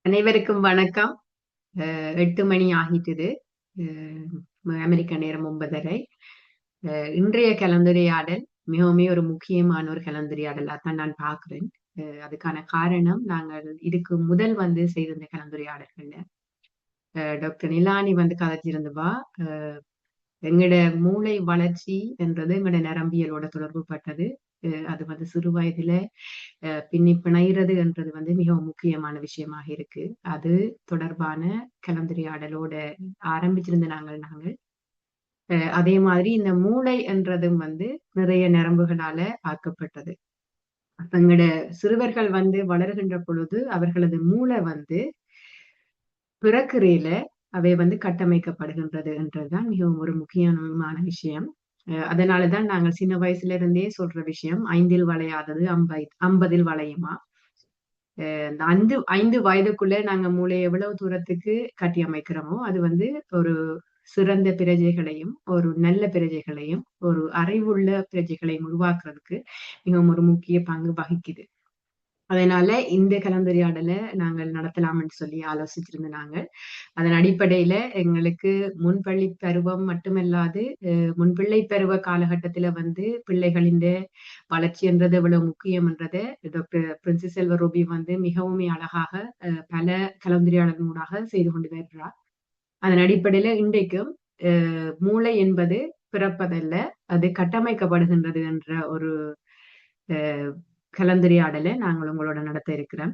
அனைவருக்கும் வணக்கம். 8 மணி ஆகிட்டது. அமெரிக்க நேரம் 9:30. இன்றைய கலந்துரையாடல் மிகவுமே ஒரு முக்கியமான ஒரு கலந்துரையாடலா தான் நான் பார்க்கிறேன். அதுக்கான காரணம் நாங்கள் இதுக்கு முதல் செய்திருந்த கலந்துரையாடல்கள்ல டாக்டர் நிலானி கதைச்சிருந்தவா. எங்கட மூளை வளர்ச்சி என்றது எங்கட நரம்பியலோட தொடர்பு பட்டது. அது சிறு வயதுல பின்னி பிணைகிறது என்றது மிகவும் முக்கியமான விஷயமாக இருக்கு. அது தொடர்பான கலந்துரையாடலோட ஆரம்பிச்சிருந்த நாங்கள் அதே மாதிரி இந்த மூளை என்றதும் நிறைய நரம்புகளால ஆக்கப்பட்டது. எங்கட சிறுவர்கள் வளர்கின்ற பொழுது அவர்களது மூளை பிறக்கிறையில அவை கட்டமைக்கப்படுகின்றது என்றதுதான் மிகவும் ஒரு முக்கியமான விஷயம். அதனாலதான் நாங்கள் சின்ன வயசுல இருந்தே சொல்ற விஷயம், 5ல் வளையாதது 50ல் வளையுமா. இந்த 5 வயதுக்குள்ள நாங்க மூளையை எவ்வளவு தூரத்துக்கு கட்டி அமைக்கிறோமோ அது ஒரு சிறந்த பிரஜைகளையும் ஒரு நல்ல பிரஜைகளையும் ஒரு அறிவுள்ள பிரஜைகளையும் உருவாக்குறதுக்கு மிகவும் ஒரு முக்கிய பங்கு வகிக்குது. அதனால இந்த கலந்துரையாடலை நாங்கள் நடத்தலாம் என்று சொல்லி ஆலோசிச்சிருந்த நாங்கள் அதன் அடிப்படையில எங்களுக்கு முன்பள்ளி பருவம் மட்டுமல்லாது முன்பிள்ளை பருவ காலகட்டத்துல பிள்ளைகளின் வளர்ச்சி என்றது எவ்வளவு முக்கியம் என்றதை டாக்டர் பிரின்சி செல்வ ரூபி மிகவும் அழகாக பல கலந்துரையாடலூடாக செய்து கொண்டு வருகிறார். அதன் அடிப்படையில இன்றைக்கும் மூளை என்பது பிறப்பதல்ல, அது கட்டமைக்கப்படுகின்றது என்ற ஒரு கலந்துரையாடலை நாங்கள் உங்களோட நடத்த இருக்கிறோம்.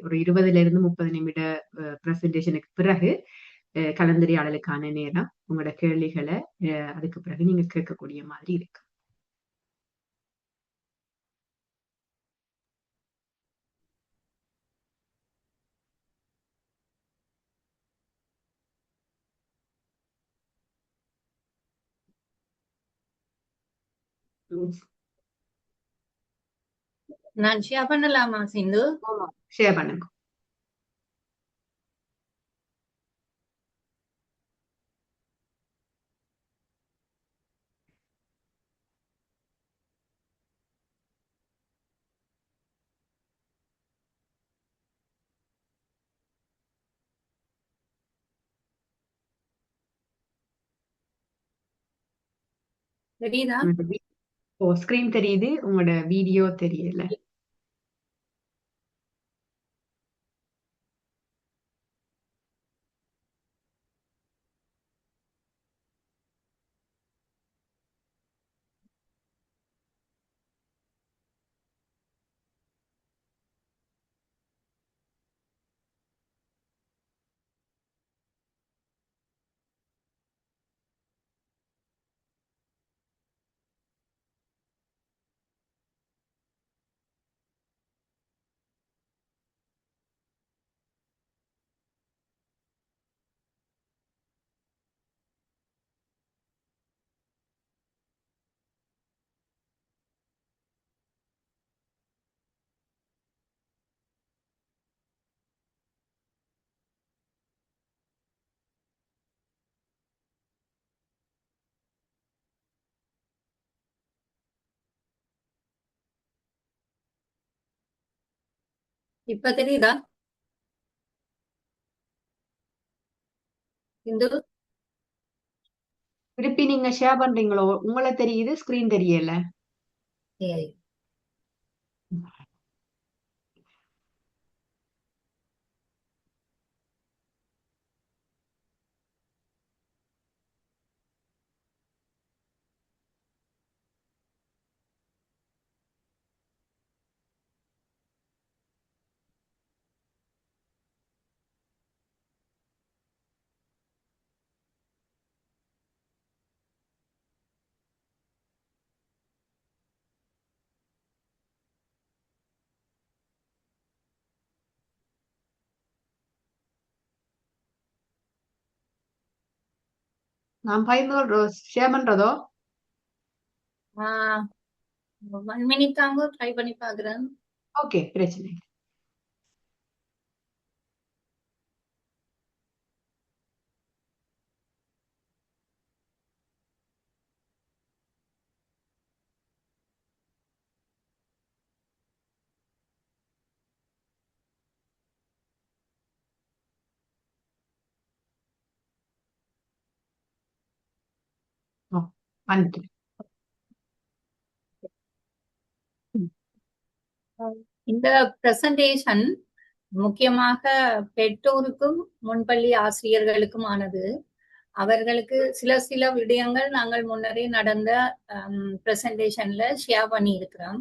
ஒரு 20 to 30 நிமிட பிரசன்டேஷனுக்கு பிறகு கலந்துரையாடலுக்கான நேரம், உங்களோட கேள்விகளை அதுக்கு பிறகு நீங்க கேட்கக்கூடிய மாதிரி இருக்கு. நான் ஷேர் பண்ணலாமா சிந்து? ஷேர் பண்ணுங்க. தெரியுதா? ஸ்கிரீன் தெரியுது, உங்களோட வீடியோ தெரியல. இப்ப தெரியுதா சிந்து? திருப்பி நீங்க ஷேர் பண்றீங்களோ? உங்களை தெரியுது, ஸ்கிரீன் தெரியல. சரி. நான் பயிர்ந்து ஷேர் பண்றதோ? 1 minute தாங்க, ட்ரை பண்ணி பாக்குறேன். ஓகே, பிரச்சனை இல்லை. வந்துட்டு. இந்த பிரசன்டேஷன் முக்கியமாக பெற்றோருக்கும் முன்பள்ளி ஆசிரியர்களுக்குமானது. அவர்களுக்கு சில விடயங்கள் நாங்கள் முன்னரே நடந்த பிரசன்டேஷன்ல ஷேர் பண்ணி இருக்கிறோம்.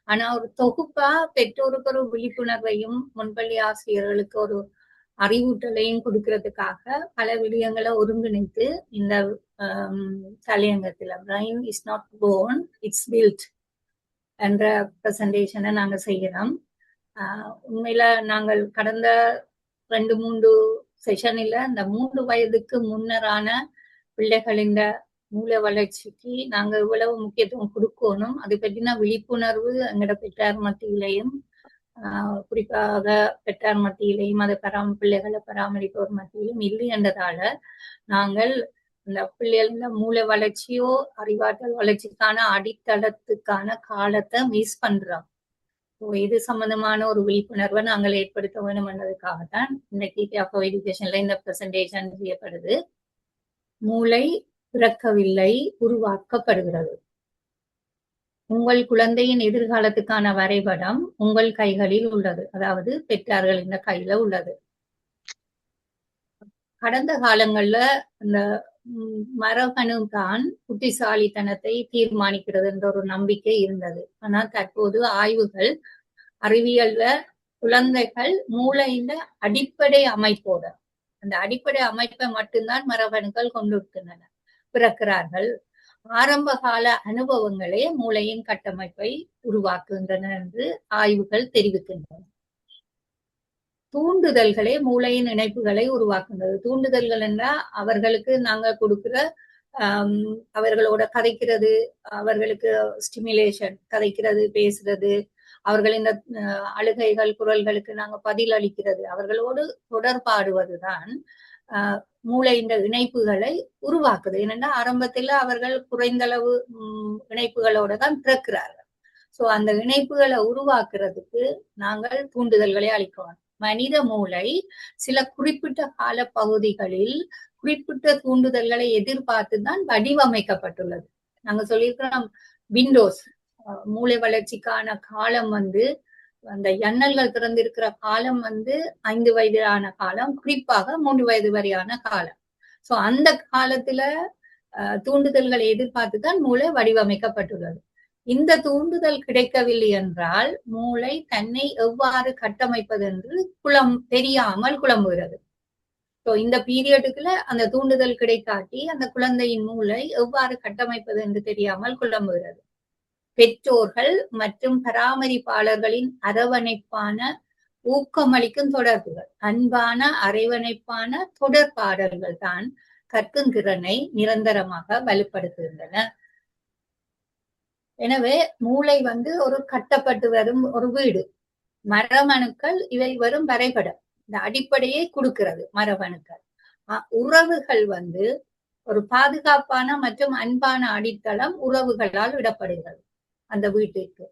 ஆனா ஒரு தொகுப்பா பெற்றோருக்கு ஒரு விழிப்புணர்வையும் முன்பள்ளி ஆசிரியர்களுக்கு ஒரு அறிவூட்டலையும் கொடுக்கறதுக்காக பல விடயங்களை ஒருங்கிணைத்து இந்த தலையங்கத்துல brain is not born, it's built என்ற பிரசன்டேஷனை நாங்க செய்யறோம். உண்மையில நாங்கள் கடந்த 2-3 செஷனில் இந்த 3 வயதுக்கு முன்னரான பிள்ளைகளின் மூல வளர்ச்சிக்கு நாங்க இவ்வளவு முக்கியத்துவம் கொடுக்கணும், அது பற்றின விழிப்புணர்வு எங்களோட பெற்றார் மத்தியிலையும் குறிப்பாக பெற்றார் மத்தியிலையும் அதை பிள்ளைகளை பராமரிப்பவர் மத்தியிலும் இல்லை என்றதால நாங்கள் இந்த பிள்ளைகள மூல வளர்ச்சியோ அறிவாற்றல் வளர்ச்சிக்கான அடித்தளத்துக்கான காலத்தை மிஸ் பண்றோம். இது சம்பந்தமான ஒரு விழிப்புணர்வை நாங்கள் ஏற்படுத்த வேண்டும் என்பதற்காகத்தான் இன்னைக்கு எஜுகேஷன்ல இந்த பிரசன்டேஷன் செய்யப்படுது. மூளை பிறக்கவில்லை, உருவாக்கப்படுகிறது. உங்கள் குழந்தையின் எதிர்காலத்துக்கான வரைபடம் உங்கள் கைகளில் உள்ளது, அதாவது பெற்றார்களின் கையில உள்ளது. கடந்த காலங்கள்ல இந்த மரபணு தான் புத்திசாலித்தனத்தை தீர்மானிக்கிறது என்ற ஒரு நம்பிக்கை இருந்தது. ஆனா தற்போது ஆய்வுகள் அறிவியல்ல குழந்தைகள் மூளையின் அடிப்படை அமைப்போட அந்த அடிப்படை அமைப்பை மட்டும்தான் மரபணுக்கள் கொண்டிருக்கின்றன. பிறக்கிறார்கள். ஆரம்ப கால அனுபவங்களே மூளையின் கட்டமைப்பை உருவாக்குகின்றன என்று ஆய்வுகள் தெரிவிக்கின்றன. தூண்டுதல்களே மூளையின் இணைப்புகளை உருவாக்குகிறது. தூண்டுதல்கள் என்றால் அவர்களுக்கு நாங்க கொடுக்கிற அவர்களோட கதைக்கிறது, அவர்களுக்கு ஸ்டிமுலேஷன், கதைக்கிறது, பேசுறது, அவர்களின் அழுகைகள் குரல்களுக்கு நாங்க பதில் அளிக்கிறது, அவர்களோடு தொடர்பாடுவதுதான் மூளையின் இணைப்புகளை உருவாக்குது. ஏனென்றால் ஆரம்பத்துல அவர்கள் குறைந்தளவு இணைப்புகளோட தான் பிறக்கிறார்கள். சோ அந்த இணைப்புகளை உருவாக்குறதுக்கு நாங்கள் தூண்டுதல்களை அளிக்கணும். மனித மூளை சில குறிப்பிட்ட கால பகுதிகளில் குறிப்பிட்ட தூண்டுதல்களை எதிர்பார்த்துதான் வடிவமைக்கப்பட்டுள்ளது. நாங்க சொல்லியிருக்கிறோம் விண்டோஸ் மூளை வளர்ச்சிக்கான காலம் அந்த எண்ணல்கள் திறந்திருக்கிற காலம் 5 வயதான காலம், குறிப்பாக 3 வயது வரையான காலம். சோ அந்த காலத்துல தூண்டுதல்களை எதிர்பார்த்துதான் மூளை வடிவமைக்கப்பட்டுள்ளது. இந்த தூண்டுதல் கிடைக்கவில்லை என்றால் மூளை தன்னை எவ்வாறு கட்டமைப்பது என்று தெரியாமல் குழம்புகிறது. சோ இந்த பீரியடுக்குள்ள அந்த தூண்டுதல் கிடைக்காட்டி அந்த குழந்தையின் மூளை எவ்வாறு கட்டமைப்பது என்று தெரியாமல் குழம்புகிறது. பெற்றோர்கள் மற்றும் பராமரிப்பாளர்களின் அரவணைப்பான ஊக்கமளிக்கும் தொடர்புகள், அன்பான அரவணைப்பான தொடர்பாடல்கள் தான் கற்கும் திறனை நிரந்தரமாக வலுப்படுத்துகின்றன. எனவே மூளை ஒரு கட்டப்பட்டு வரும் ஒரு வீடு. மரபணுக்கள் இவை வரும் வரைபடம், இந்த அடிப்படையை கொடுக்கிறது மரபணுக்கள். உறவுகள் ஒரு பாதுகாப்பான மற்றும் அன்பான அடித்தளம் உறவுகளால் விடப்படுகிறது அந்த வீட்டிற்கு.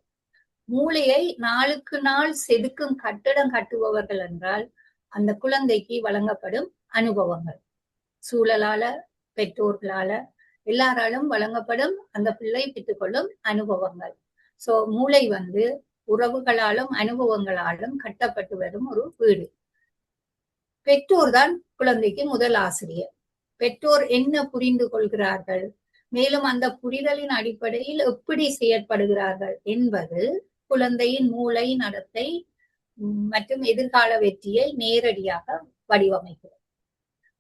மூளையை நாளுக்கு நாள் செதுக்கும் கட்டிடம் கட்டுபவர்கள் என்றால் அந்த குழந்தைக்கு வழங்கப்படும் அனுபவங்கள், சூழலால, பெற்றோர்களால, எல்லாராலும் வழங்கப்படும் அந்த பிள்ளை பெற்றுக்கொள்ளும் அனுபவங்கள். சோ மூளை உறவுகளாலும் அனுபவங்களாலும் கட்டப்பட்டு வரும் ஒரு வீடு. பெற்றோர் தான் குழந்தைக்கு முதல் ஆசிரியர். பெற்றோர் என்ன புரிந்து கொள்கிறார்கள், மேலும் அந்த புரிதலின் அடிப்படையில் எப்படி செயற்படுகிறார்கள் என்பது குழந்தையின் மூளை நடத்தை மற்றும் எதிர்கால வெற்றியை நேரடியாக வடிவமைக்கிறது.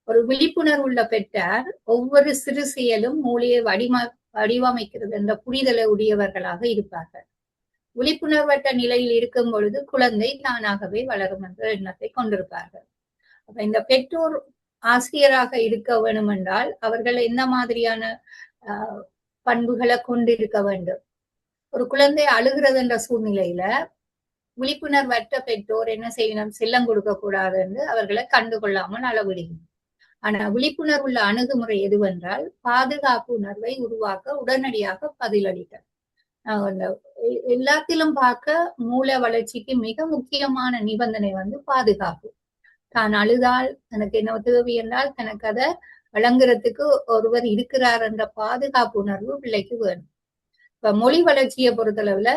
ஒரு விழிப்புணர்வுள்ள பெற்றார் ஒவ்வொரு சிறு செயலும் மூளையை வடிவமைக்கிறது என்ற புரிதலை உடையவர்களாக இருப்பார்கள். விழிப்புணர்வற்ற நிலையில் இருக்கும் பொழுது குழந்தை தானாகவே வளரும் என்ற எண்ணத்தை கொண்டிருப்பார்கள். அப்ப இந்த பெற்றோர் ஆசிரியராக இருக்க வேண்டும் என்றால் அவர்கள் என்ன மாதிரியான பண்புகளை கொண்டிருக்க வேண்டும்? ஒரு குழந்தை அழுகிறது என்ற சூழ்நிலையில விழிப்புணர்வற்ற பெற்றோர் என்ன செய்யணும்? செல்லம் கொடுக்க கூடாது என்று அவர்களை கண்டுகொள்ளாமல் அளவிடுகிறோம். ஆனா விழிப்புணர்வுள்ள அணுகுமுறை எதுவென்றால் பாதுகாப்பு உணர்வை உருவாக்க உடனடியாக பதிலளிக்க. எல்லாத்திலும் பார்க்க மூளை வளர்ச்சிக்கு மிக முக்கியமான நிபந்தனை பாதுகாப்பு. தான் அழுதால், எனக்கு என்ன தேவை என்றால் தனக்கு அதை வழங்குறதுக்கு ஒருவர் இருக்கிறார் என்ற பாதுகாப்பு உணர்வு பிள்ளைக்கு வேணும். இப்ப மொழி வளர்ச்சியை பொறுத்தளவுல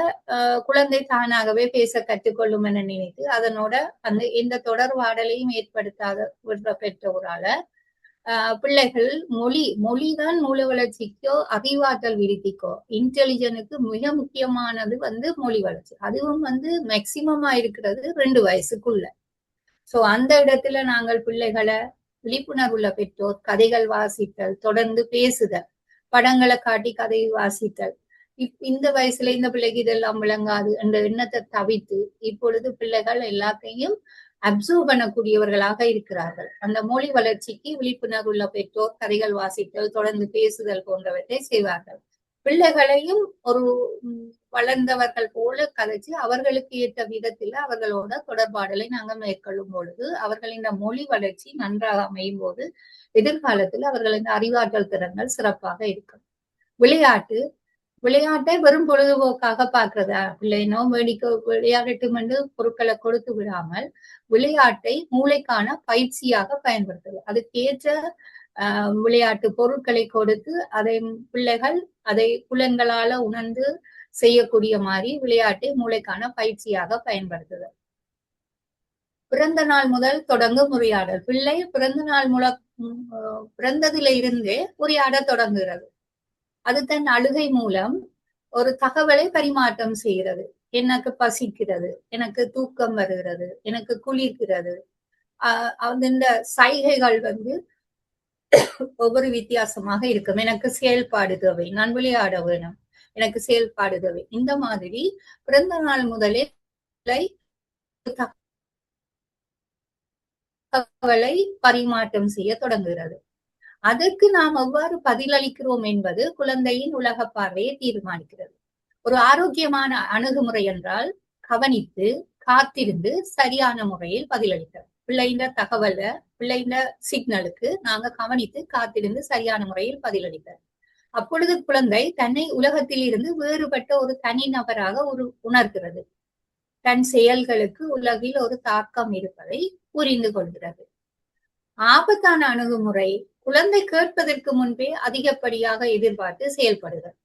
குழந்தை தானாகவே பேச கற்றுக்கொள்ளும் என நினைத்து அதனோட அந்த எந்த தொடர்பாடலையும் ஏற்படுத்தாத விடுற பெற்றோரால பிள்ளைகள் மொழிதான் மூல வளர்ச்சிக்கோ அறிவாற்றல் விருத்திக்கோ இன்டெலிஜென்ஸுக்கு மிக முக்கியமானது மொழி வளர்ச்சி. அதுவும் மேக்சிமமா இருக்கிறது 2 வயசுக்குள்ள. சோ அந்த இடத்துல நாங்கள் பிள்ளைகளை விழிப்புணர்வுள்ள பெற்றோர் கதைகள் வாசித்தல், தொடர்ந்து பேசுதல், படங்களை காட்டி கதை வாசித்தல், இந்த வயசுல இந்த பிள்ளைக்கு இதெல்லாம் விளங்காது என்ற எண்ணத்தை தவிர்த்து இப்பொழுது பிள்ளைகள் எல்லாத்தையும் அப்சர்வ் பண்ணக்கூடியவர்களாக இருக்கிறார்கள். அந்த மொழி வளர்ச்சிக்கு விழிப்புணர்வுள்ள பெற்றோர் கதைகள் வாசித்தல், தொடர்ந்து பேசுதல் போன்றவற்றை செய்வார்கள். பிள்ளைகளையும் ஒரு வளர்ந்தவர்கள் போல கதைச்சு அவர்களுக்கு ஏற்ற விதத்துல அவர்களோட தொடர்பாடலை நாங்கள் மேற்கொள்ளும் பொழுது அவர்களின் மொழி வளர்ச்சி நன்றாக அமையும் போது எதிர்காலத்தில் அவர்களின் அறிவாற்றல் திறன்கள் சிறப்பாக இருக்கும். விளையாட்டை வெறும் பொழுதுபோக்காக பாக்குறதா பிள்ளைனோ விளையாடட்டும் என்று பொருட்களை கொடுத்து விடாமல் விளையாட்டை மூளைக்கான பயிற்சியாக பயன்படுத்துது. அதுக்கேற்ற விளையாட்டு பொருட்களை கொடுத்து அதை பிள்ளைகள் அதை புலன்களால உணர்ந்து செய்யக்கூடிய மாதிரி விளையாட்டை மூளைக்கான பயிற்சியாக பயன்படுத்துது. பிறந்த நாள் முதல் தொடங்கும் உரையாடல். பிள்ளை பிறந்த நாள் பிறந்ததுல இருந்தே உரையாட தொடங்குகிறது. அது தன் அழுகை மூலம் ஒரு தகவலை பரிமாற்றம் செய்கிறது. எனக்கு பசிக்கிறது, எனக்கு தூக்கம் வருகிறது, எனக்கு குளிர்கிறது. அந்த சைகைகள் ஒவ்வொரு வித்தியாசமாக இருக்கும். எனக்கு செயல்பாடு தேவை, நான் விளையாட வேணும், எனக்கு செயல்பாடு தேவை. இந்த மாதிரி பிறந்த நாள் முதலே தகவலை பரிமாற்றம் செய்ய தொடங்குகிறது. அதற்கு நாம் எவ்வாறு பதிலளிக்கிறோம் என்பது குழந்தையின் உலக பார்வையை தீர்மானிக்கிறது. ஒரு ஆரோக்கியமான அணுகுமுறை என்றால் கவனித்து காத்திருந்து சரியான முறையில் பதிலளித்தல். பிள்ளைந்த தகவலை பிள்ளைந்த சிக்னலுக்கு நாங்க கவனித்து காத்திருந்து சரியான முறையில் பதிலளித்தல். அப்பொழுது குழந்தை தன்னை உலகத்தில் இருந்து வேறுபட்ட ஒரு தனி நபராக உணர்கிறது. தன் செயல்களுக்கு உலகில் ஒரு தாக்கம் இருப்பதை புரிந்து கொள்கிறது. ஆபத்தான அணுகுமுறை குழந்தை கேட்பதற்கு முன்பே அதிகப்படியாக எதிர்பார்த்து செயல்படுகிறது.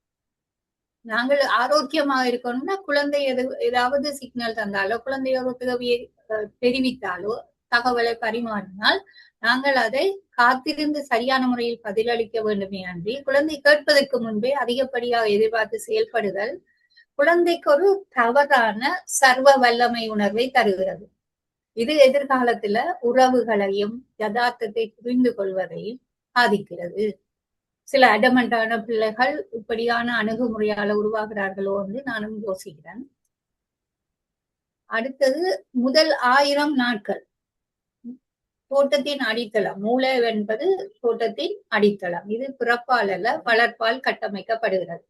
நாங்கள் ஆரோக்கியமாக இருக்கணும்னா குழந்தை ஏதாவது சிக்னல் தந்தாலோ குழந்தையோட உதவியை தெரிவித்தாலோ தகவலை பரிமாறினால் நாங்கள் அதை காத்திருந்து சரியான முறையில் பதிலளிக்க வேண்டுமே அன்றி குழந்தை கேட்பதற்கு முன்பே அதிகப்படியாக எதிர்பார்த்து செயல்படுதல் குழந்தைக்கு ஒரு தவறான சர்வ வல்லமை உணர்வை தருகிறது. இது எதிர்காலத்துல உறவுகளையும் யதார்த்தத்தை புரிந்து கொள்வதையும் பாதிக்கிறது. சில அடமண்டான பிள்ளைகள் இப்படியான அணுகுமுறையால உருவாகிறார்களோ என்று நானும் யோசிக்கிறேன். அடுத்தது முதல் 1000 நாட்கள் தோட்டத்தின் அடித்தளம். மூளை என்பது தோட்டத்தின் அடித்தளம். இது பிறப்பால் அல்ல வளர்ப்பால் கட்டமைக்கப்படுகிறது.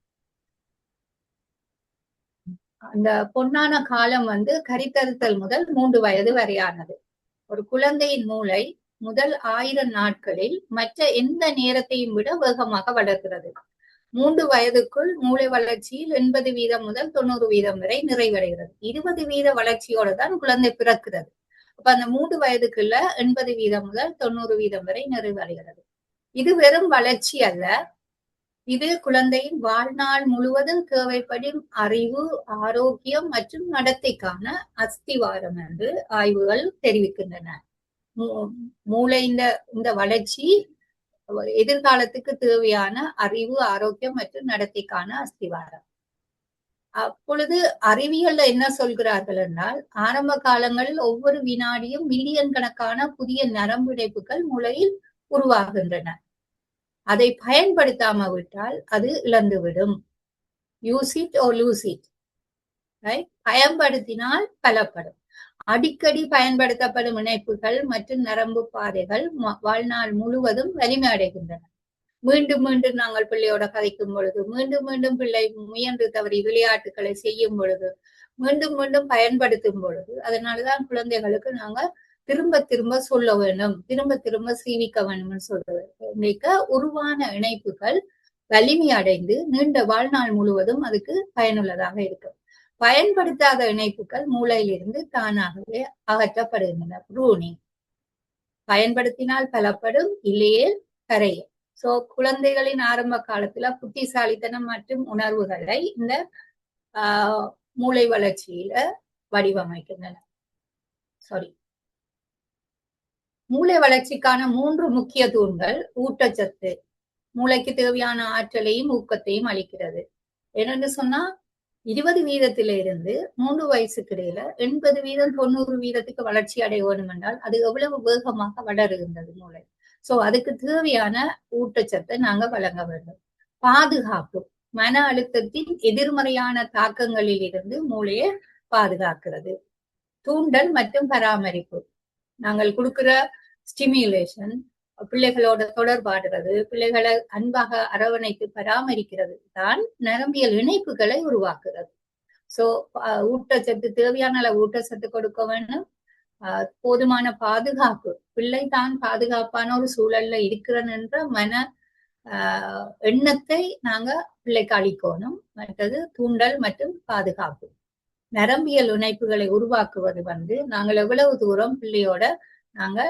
அந்த பொன்னான காலம் கரித்தறுத்தல் முதல் 3 வயது வரையானது. ஒரு குழந்தையின் மூளை முதல் 1000 நாட்களில் மற்ற எந்த நேரத்தையும் விட வேகமாக வளர்கிறது. 3 வயதுக்குள் மூளை வளர்ச்சியில் 80% முதல் 90% வரை நிறைவடைகிறது. 20% வளர்ச்சியோட தான் குழந்தை பிறக்கிறது. அப்ப அந்த 3 வயதுக்குள்ள 80% முதல் 90% வரை நிறைவடைகிறது. இது வெறும் வளர்ச்சி அல்ல, இது குழந்தையின் வாழ்நாள் முழுவதும் தேவைப்படும் அறிவு, ஆரோக்கியம் மற்றும் நடத்தைக்கான அஸ்திவாரம் என்று ஆய்வுகள் தெரிவிக்கின்றன. மூளை இந்த வளர்ச்சி எதிர்காலத்துக்கு தேவையான அறிவு, ஆரோக்கியம் மற்றும் நடத்தைக்கான அஸ்திவாரம். அப்பொழுது அறிவியல்ல என்ன சொல்கிறார்கள் என்றால் ஆரம்ப காலங்களில் ஒவ்வொரு வினாடியும் மில்லியன் கணக்கான புதிய நரம்பு இணைப்புகள் மூளையில் உருவாகின்றன. அதை பயன்படுத்தாம விட்டால் அது இழந்துவிடும். Use it or lose it. பயன்படுத்தினால் பலப்படும். அடிக்கடி பயன்படுத்தப்படும் இணைப்புகள் மற்றும் நரம்பு பாதைகள் வாழ்நாள் முழுவதும் வலிமை அடைகின்றன. மீண்டும் மீண்டும் நாங்கள் பிள்ளையோட கதைக்கும் பொழுது, மீண்டும் மீண்டும் பிள்ளை முயன்று தவறி விளையாட்டுகளை செய்யும் பொழுது, மீண்டும் மீண்டும் பயன்படுத்தும் பொழுது, அதனாலதான் குழந்தைகளுக்கு நாங்க திரும்ப திரும்ப சொல்ல வேணும், திரும்ப திரும்ப சீவிக்க வேணும்னு சொல்றது. இன்னைக்கு உருவான இணைப்புகள் வலிமை அடைந்து நீண்ட வாழ்நாள் முழுவதும் அதுக்கு பயனுள்ளதாக இருக்கும். பயன்படுத்தாத இணைப்புகள் மூளையிலிருந்து தானாகவே அகற்றப்படுகின்றன. ப்ரூனிங். பயன்படுத்தினால் பலப்படும், இல்லையே கரையும். சோ குழந்தைகளின் ஆரம்ப காலத்துல புத்திசாலித்தனம் மற்றும் உணர்வுகளை இந்த மூளை வளர்ச்சியில வடிவமைக்கின்றன. சாரி, மூளை வளர்ச்சிக்கான 3 முக்கிய தூண்கள். ஊட்டச்சத்து மூளைக்கு தேவையான ஆற்றலையும் ஊக்கத்தையும் அளிக்கிறது. என்னன்னு சொன்னா 20% 3 வயசுக்கு இடையில 80% 90% வளர்ச்சி அடைய வேண்டும் என்றால் அது எவ்வளவு வேகமாக வளருகின்றது மூளை. சோ அதுக்கு தேவையான ஊட்டச்சத்தை நாங்க வழங்க வேண்டும். பாதுகாப்பு மன அழுத்தத்தின் எதிர்மறையான தாக்கங்களில் இருந்து மூளையை பாதுகாக்கிறது. தூண்டல் மற்றும் பராமரிப்பு நாங்கள் கொடுக்கிற ஸ்டிமுலேஷன், பிள்ளைகளோட தொடர்பாடுறது, பிள்ளைகளை அன்பாக அரவணைத்து பராமரிக்கிறது தான் நரம்பியல் இணைப்புகளை உருவாக்குறது. சோ ஊட்டச்சத்து தேவையான அளவு ஊட்டச்சத்து கொடுக்க வேண்டும். போதுமான பாதுகாப்பு, பிள்ளை தான் பாதுகாப்பான ஒரு சூழல்ல இருக்கிறன் என்ற மன எண்ணத்தை நாங்க பிள்ளைக்கு அளிக்கணும். மற்றது தூண்டல் மற்றும் பாதுகாப்பு. நரம்பியல் இணைப்புகளை உருவாக்குவது நாங்கள் எவ்வளவு தூரம் பிள்ளையோட நாங்க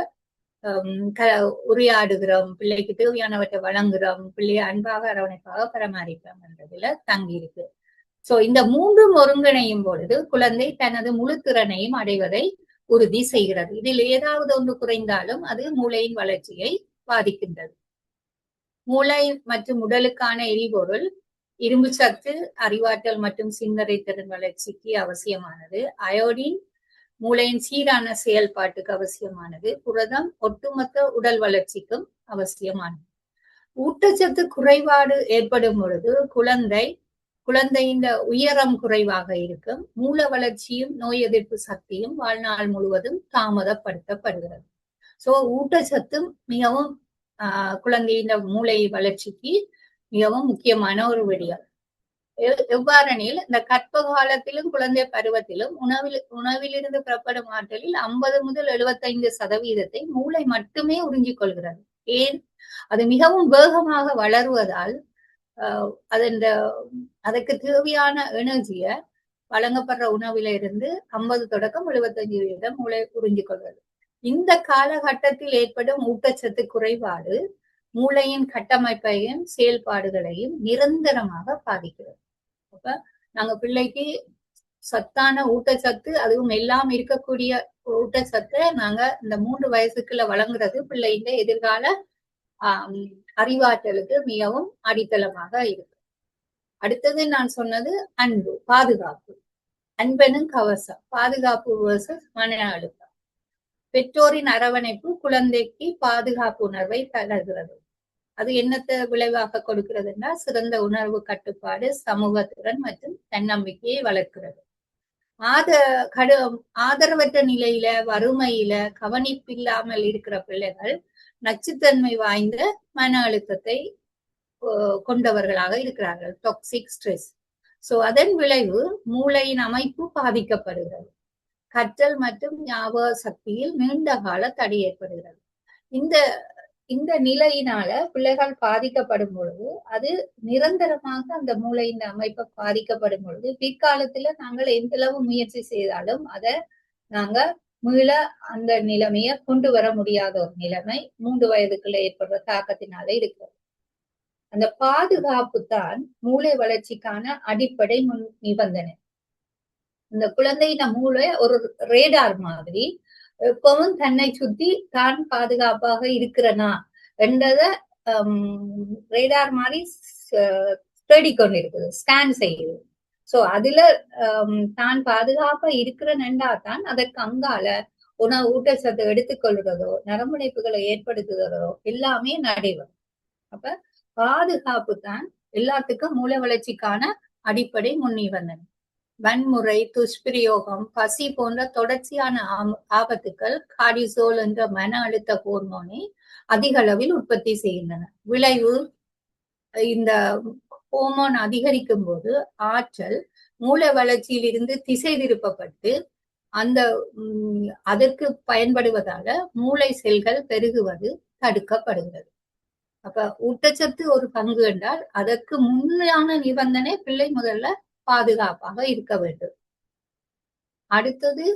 உரையாடுகிறோம், பிள்ளைக்கு தேவையானவற்றை வழங்குகிறோம், பிள்ளையை அன்பாக அரவணைப்பாக பராமரிக்கிறோம் என்றதுல தங்கி இருக்கு. சோ இந்த 3 ஒருங்கிணையும் பொழுது குழந்தை தனது முழு திறனையும் அடைவதை உறுதி செய்கிறது. இதில் ஏதாவது ஒன்று குறைந்தாலும் அது மூளையின் வளர்ச்சியை பாதிக்கின்றது. மூளை மற்றும் உடலுக்கான எரிபொருள் இரும்பு சத்து, அறிவாற்றல் மற்றும் சிந்தனை திறன் வளர்ச்சிக்கு அவசியமானது. அயோடின் மூளையின் சீரான செயல்பாட்டுக்கு அவசியமானது. புரதம் ஒட்டுமொத்த உடல் வளர்ச்சிக்கும் அவசியமானது. ஊட்டச்சத்து குறைபாடு ஏற்படும் பொழுது குழந்தையின் உயரம் குறைவாக இருக்கும். மூல வளர்ச்சியும் நோய் எதிர்ப்பு சக்தியும் வாழ்நாள் முழுவதும் தாமதப்படுத்தப்படுகிறது. சோ ஊட்டச்சத்தும் மிகவும் குழந்தையின் மூளை வளர்ச்சிக்கு மிகவும் முக்கியமான ஒரு விடயம். எவ்வாறெனில் இந்த கற்ப காலத்திலும் குழந்தை பருவத்திலும் உணவிலிருந்து பெறப்படும் ஆற்றலில் 50 முதல் 75% மூளை மட்டுமே உறிஞ்சிக் கொள்கிறது. ஏன்? அது மிகவும் வேகமாக வளருவதால் அதற்கு தேவையான எனர்ஜிய வழங்கப்படுற உணவில இருந்து 50 தொடக்கம் 75% மூளை உறிஞ்சிக் கொள்கிறது. இந்த காலகட்டத்தில் ஏற்படும் ஊட்டச்சத்து குறைபாடு மூளையின் கட்டமைப்பையும் செயல்பாடுகளையும் நிரந்தரமாக பாதிக்கிறது. அப்ப நாங்க பிள்ளைக்கு சத்தான ஊட்டச்சத்து, அதுவும் எல்லாம் இருக்கக்கூடிய ஊட்டச்சத்தை நாங்க இந்த 3 வயசுக்குள்ள வழங்குறது பிள்ளையின் எதிர்கால அறிவாற்றலுக்கு மிகவும் அடித்தளமாக இருக்கு. அடுத்தது நான் சொன்னது அன்பு, பாதுகாப்பு. அன்பெனும் கவசம். பாதுகாப்பு versus மன அழுத்தம். பெற்றோரின் அரவணைப்பு குழந்தைக்கு பாதுகாப்பு உணர்வை தருகிறது. அது என்னத்தை விளைவாக கொடுக்கிறதுனா சிறந்த உணர்வு கட்டுப்பாடு, சமூக திறன் மற்றும் தன்னம்பிக்கையை வளர்க்கிறது. ஆதரவற்ற நிலையில, வறுமையில, கவனிப்பில்லாமல் இருக்கிற பிள்ளைகள் நச்சுத்தன்மை வாய்ந்த மன அழுத்தத்தை கொண்டவர்களாக இருக்கிறார்கள், டாக்ஸிக் ஸ்ட்ரெஸ். சோ அதன் விளைவு மூளையின் அமைப்பு பாதிக்கப்படுகிறது. கற்றல் மற்றும் ஞாபக சக்தியில் நீண்ட கால தடை ஏற்படுகிறது. இந்த நிலையினால பிள்ளைகள் பாதிக்கப்படும் பொழுது அது நிரந்தரமாக அந்த மூளையின் அமைப்பை பாதிக்கப்படும் பொழுது பிற்காலத்துல நாங்கள் எந்த அளவு முயற்சி செய்தாலும் அதை நாங்க மீள அந்த நிலைமைய கொண்டு வர முடியாத ஒரு நிலைமை 3 வயதுக்குள்ள ஏற்படுற தாக்கத்தினால இருக்கிறது. அந்த பாதுகாப்பு தான் மூளை வளர்ச்சிக்கான அடிப்படை முன் நிபந்தனை. இந்த குழந்தையின் மூளை ஒரு ரேடார் மாதிரி எப்பவும் தன்னை சுத்தி தான் பாதுகாப்பாக இருக்கிறனா என்றத ரேடார் மாதிரி தேடிக்கொண்டிருக்குது, ஸ்கேன் செய்யுது. சோ அதுல தான் பாதுகாப்பா இருக்கிறனென்றா தான் அதற்கு அங்கால ஊட்டச்சத்தை எடுத்துக்கொள்றதோ நரம்புணைப்புகளை ஏற்படுத்துகிறதோ எல்லாமே நடைபெறும். அப்ப பாதுகாப்பு தான் எல்லாத்துக்கும் மூளை வளர்ச்சிக்கான அடிப்படை முன் நிபந்தனை. வன்முறை, துஷ்பிரயோகம், பசி போன்ற தொடர்ச்சியான ஆபத்துக்கள் கார்டிசோல் என்ற மன அழுத்த ஹோர்மோனை அதிக அளவில் உற்பத்தி செய்கின்றன. விளைவு, இந்த ஹோர்மோன் அதிகரிக்கும் போது ஆற்றல் மூளை வளர்ச்சியில் இருந்து திசை திருப்பப்பட்டு அதற்கு பயன்படுவதால மூளை செல்கள் பெருகுவது தடுக்கப்படுகிறது. அப்ப ஊட்டச்சத்து ஒரு பங்கு என்றால் அதற்கு முன்னான நிபந்தனை பிள்ளை முதல்ல பாதுகாப்பாக இருக்க வேண்டும். அடுத்தது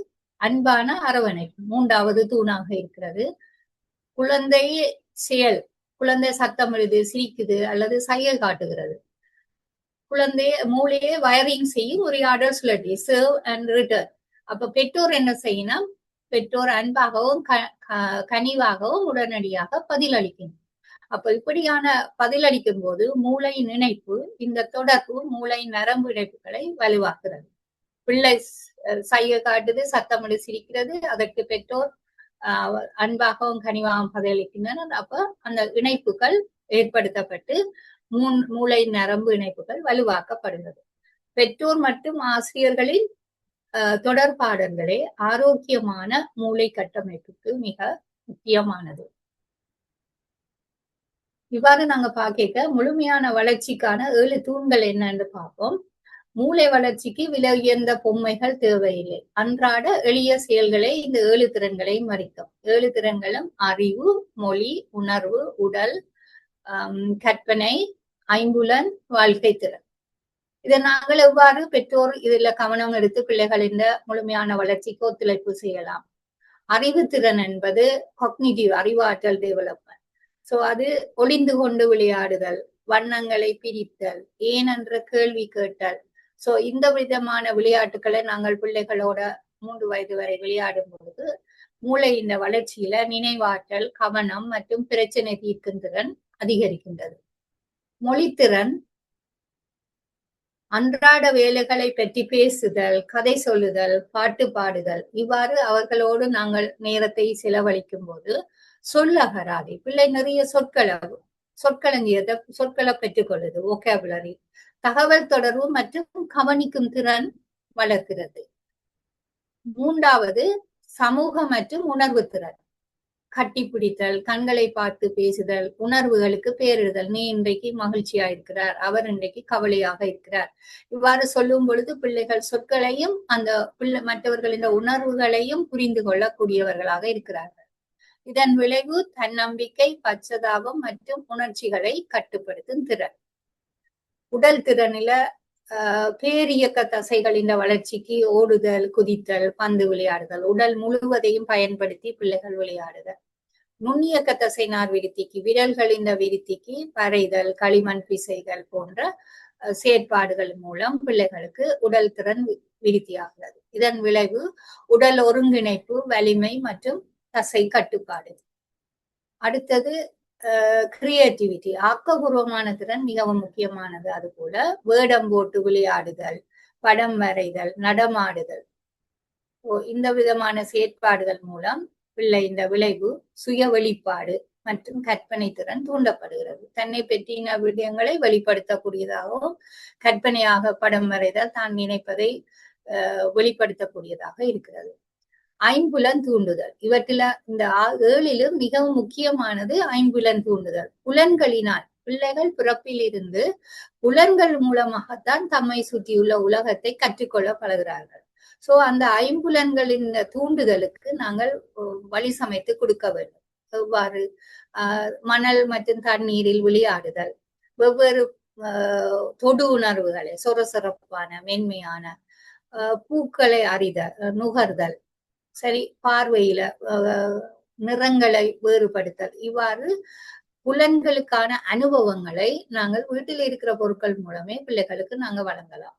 அன்பான அரவணைப்பு 3வது தூணாக இருக்கிறது. குழந்தை செயல் குழந்தை சத்தமிடுது, சிரிக்குது அல்லது சைகை காட்டுகிறது. குழந்தைய மூளையே வயரிங் செய்யும் ஒரு ஆர்டர் சுழற்சி, சர்வ் அண்ட் ரிட்டர்ன். அப்ப பெற்றோர் என்ன செய்யணும்? பெற்றோர் அன்பாகவும் கனிவாகவும் உடனடியாக பதிலளிக்கணும். அப்ப இப்படியான பதிலளிக்கும் போது மூளையின் இணைப்பு, இந்த தொடர்பு மூளையின் நரம்பு இணைப்புகளை வலுவாக்குறது. பிள்ளை சைகை காட்டுது, சத்தமிடு சிரிக்கிறது, அதற்கு பெற்றோர் அன்பாகவும் கனிவாகவும் பதிலளிக்கின்றனர். அப்ப அந்த இணைப்புகள் ஏற்படுத்தப்பட்டு மூளை நரம்பு இணைப்புகள் வலுவாக்கப்படுகிறது. பெற்றோர் மற்றும் ஆசிரியர்களின் தொடர்பாடல்களே ஆரோக்கியமான மூளை கட்டமைப்புக்கு மிக முக்கியமானது. இவ்வாறு நாங்க பார்க்க முழுமையான வளர்ச்சிக்கான 7 தூண்கள் என்னன்னு பார்ப்போம். மூளை வளர்ச்சிக்கு விலை உயர்ந்த பொம்மைகள் தேவையில்லை. அன்றாட எளிய செயல்களே இந்த 7 திறன்களையும் மறிக்கும். 7 திறன்களும் அறிவு, மொழி, உணர்வு, உடல், கற்பனை, ஐம்புலன், வாழ்க்கை திறன். இதை நாங்கள் எவ்வாறு பெற்றோர் இதுல கவனம் எடுத்து பிள்ளைகளின் முழுமையான வளர்ச்சிக்கு ஒத்துழைப்பு செய்யலாம்? அறிவு திறன் என்பது காக்னிட்டிவ், அறிவாற்றல் டெவலப்மெண்ட். சோ அது ஒளிந்து கொண்டு விளையாடுதல், வண்ணங்களை பிரித்தல், ஏன் என்ற கேள்வி கேட்டல். சோ இந்த விதமான விளையாட்டுகளை நாங்கள் பிள்ளைகளோட 3 வயது வரை விளையாடும் பொழுது மூளையின் வளர்ச்சியில நினைவாற்றல், கவனம் மற்றும் பிரச்சனை தீர்க்கும் திறன் அதிகரிக்கின்றது. மொழித்திறன் அன்றாட வேலைகளை பற்றி பேசுதல், கதை சொல்லுதல், பாட்டு பாடுதல். இவ்வாறு அவர்களோடு நாங்கள் நேரத்தை செலவழிக்கும் போது சொல்லகராதி, பிள்ளை நிறைய சொற்களை பெற்றுக்கொள்ளுது, வோகாபுலரி, தகவல் தொடர்பு மற்றும் கவனிக்கும் திறன் வளர்க்கிறது. 3வது சமூக மற்றும் உணர்வு திறன், கட்டிப்பிடித்தல், கண்களை பார்த்து பேசுதல், உணர்வுகளுக்கு பேரிடுதல். நீ இன்றைக்கு மகிழ்ச்சியா இருக்கிறார், அவர் இன்றைக்கு கவலையாக இருக்கிறார். இவ்வாறு சொல்லும் பொழுது பிள்ளைகள் சொற்களையும் அந்த மற்றவர்களின் உணர்வுகளையும் புரிந்து கொள்ளக்கூடியவர்களாக இருக்கிறார்கள். இதன் விளைவு தன்னம்பிக்கை, பச்சதாபம் மற்றும் உணர்ச்சிகளை கட்டுப்படுத்தும் திறன். உடல் திறனில பேரியக்க தசைகளின் வளர்ச்சிக்கு ஓடுதல், குதித்தல், பந்து விளையாடுதல், உடல் முழுவதையும் பயன்படுத்தி பிள்ளைகள் விளையாடுதல். நுண்ணியக்க தசைநார் விருத்திக்கு, விரல்களின் விருத்திக்கு வரைதல், களிமண் பிசைதல் போன்ற செயற்பாடுகள் மூலம் பிள்ளைகளுக்கு உடல் திறன் விருத்தியாகிறது. இதன் விளைவு உடல் ஒருங்கிணைப்பு, வலிமை மற்றும் தசை கட்டுப்பாடு. அடுத்தது கிரியேட்டிவிட்டி, ஆக்கபூர்வமான திறன் மிகவும் முக்கியமானது. அது போல வேடம் போட்டு விளையாடுதல், படம் வரைதல், நடமாடுதல், இந்த விதமான செயற்பாடுகள் மூலம் பிள்ளை இந்த விளைவு சுய வெளிப்பாடு மற்றும் கற்பனை திறன் தூண்டப்படுகிறது. தன்னை பற்றின விடயங்களை வெளிப்படுத்தக்கூடியதாகவும், கற்பனையாக படம் வரைதல், தான் நினைப்பதை வெளிப்படுத்தக்கூடியதாக இருக்கிறது. ஐம்புலன் தூண்டுதல், இவற்றில இந்த 7லும் மிகவும் முக்கியமானது ஐம்புலன் தூண்டுதல். புலன்களினால் பிள்ளைகள் பிறப்பில் இருந்து புலன்கள் மூலமாகத்தான் தம்மை சுற்றியுள்ள உலகத்தை கற்றுக்கொள்ள பழகிறார்கள். சோ அந்த ஐம்புலன்களின் தூண்டுதலுக்கு நாங்கள் வழி சமைத்து கொடுக்க வேண்டும். எவ்வாறு? மணல் மற்றும் தண்ணீரில் விளையாடுதல், வெவ்வேறு தொடு உணர்வுகளை, சொரசொரப்பான மென்மையான பூக்களை அறிதல், நுகர்தல், சரி, பார்வையில நிறங்களை வேறுபடுத்தல். இவ்வாறு புலன்களுக்கான அனுபவங்களை நாங்கள் வீட்டில் இருக்கிற பொருட்கள் மூலமே பிள்ளைகளுக்கு நாங்கள் வழங்கலாம்.